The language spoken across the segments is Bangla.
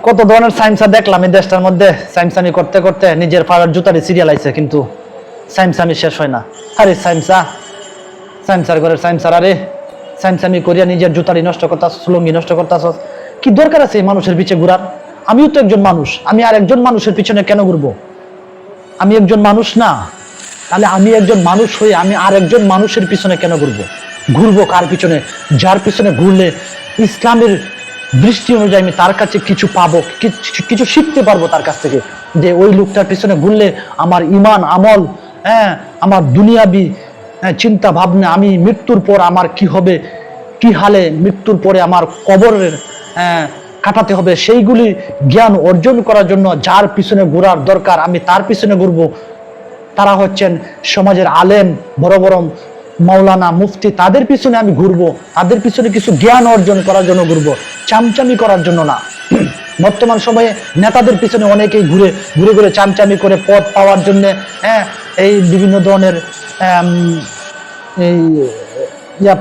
কত ধরনের সাইমসা দেখলাম এই দেশটার মধ্যে। সাইমসামি করতে করতে নিজের পাড়ার জুতারি সিরিয়াল আইছে, কিন্তু সাইমসামি শেষ হয় না। আরে সাইমসা, সাইমসার ঘরের সাইমসার, আরে সাইমসামি করিয়া নিজের জুতারি নষ্ট করতাস, লুঙ্গি নষ্ট করতাস। কি দরকার আছে এই মানুষের পিছে ঘুরার? আমিও তো একজন মানুষ, আমি আর একজন মানুষের পিছনে কেন ঘুরবো? আমি একজন মানুষ না? তাহলে আমি একজন মানুষ হয়ে আমি আর একজন মানুষের পিছনে কেন ঘুরবো? ঘুরবো কার পিছনে? যার পিছনে ঘুরলে ইসলামের দৃষ্টি অনুযায়ী আমি তার কাছে কিছু পাবো, কিছু শিখতে পারবো তার কাছ থেকে। যে ওই লোকটার পিছনে ঘুরলে আমার ইমান আমল, আমার দুনিয়াবি চিন্তা ভাবনা, আমি মৃত্যুর পর আমার কি হবে, কি হালে মৃত্যুর পরে আমার কবরের কাটাতে হবে, সেইগুলি জ্ঞান অর্জন করার জন্য যার পিছনে ঘোরার দরকার আমি তার পিছনে ঘুরবো। তারা হচ্ছেন সমাজের আলেম, বড় বড় মাওলানা, মুফতি, তাদের পিছনে আমি ঘুরবো, তাদের পিছনে কিছু জ্ঞান অর্জন করার জন্য ঘুরবো, চামচামি করার জন্য না। বর্তমান সময়ে নেতাদের পিছনে অনেকেই ঘুরে ঘুরে ঘুরে চামচামি করে পদ পাওয়ার জন্য, এই বিভিন্ন ধরনের এই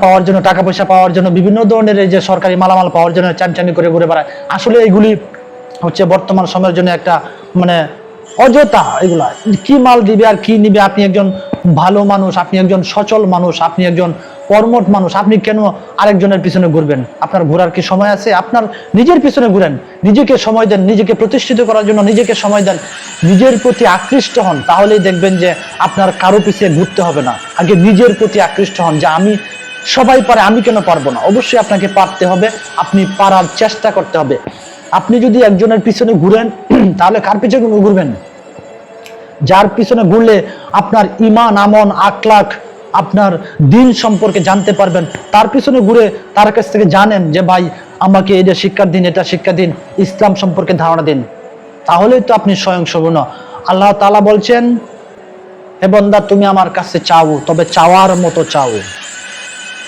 পাওয়ার জন্য, টাকা পয়সা পাওয়ার জন্য, বিভিন্ন ধরনের এই যে সরকারি মালামাল পাওয়ার জন্য চামচামি করে ঘুরে বেড়ায়। আসলে এইগুলি হচ্ছে বর্তমান সময়ের জন্য একটা মানে অযথা। এগুলা কি মাল দিবে আর কি নিবে? আপনি একজন ভালো মানুষ, আপনি একজন সচল মানুষ, আপনি একজন কর্মঠ মানুষ, আপনি কেন আরেকজনের পিছনে ঘুরবেন? আপনার ঘোরার কি সময় আছে? আপনার নিজের পিছনে ঘুরেন, নিজেকে সময় দেন, নিজেকে প্রতিষ্ঠিত করার জন্য নিজেকে সময় দেন, নিজের প্রতি আকৃষ্ট হন, তাহলেই দেখবেন যে আপনার কারো পিছিয়ে ঘুরতে হবে না। আগে নিজের প্রতি আকৃষ্ট হন, যে আমি, সবাই পারে, আমি কেন পারবো না? অবশ্যই আপনাকে পারতে হবে, আপনি পারার চেষ্টা করতে হবে। আপনি যদি একজনের পিছনে ঘুরেন তাহলে কার পিছনে ঘুরবেন? যার পিছনে ঘুরলে আপনার ইমান আমন আখলাক, আপনার দিন সম্পর্কে জানতে পারবেন, তার পিছনে ঘুরে তার কাছ থেকে জানেন যে ভাই আমাকে এটা শিক্ষা দিন, এটা শিক্ষা দিন, ইসলাম সম্পর্কে ধারণা দিন, তাহলেই তো আপনি স্বয়ংসম্পূর্ণ। আল্লাহ তাআলা বলছেন, হে বান্দা তুমি আমার কাছে চাও, তবে চাওয়ার মতো চাও,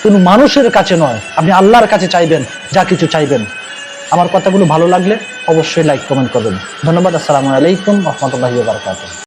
কোনো মানুষের কাছে নয়। আপনি আল্লাহর কাছে চাইবেন, যা কিছু চাইবেন। আমার কথাগুলো ভালো লাগলে অবশ্যই লাইক কমেন্ট করবেন। ধন্যবাদ। আসসালামু আলাইকুম ওয়া রাহমাতুল্লাহি ওয়া বারাকাতুহু।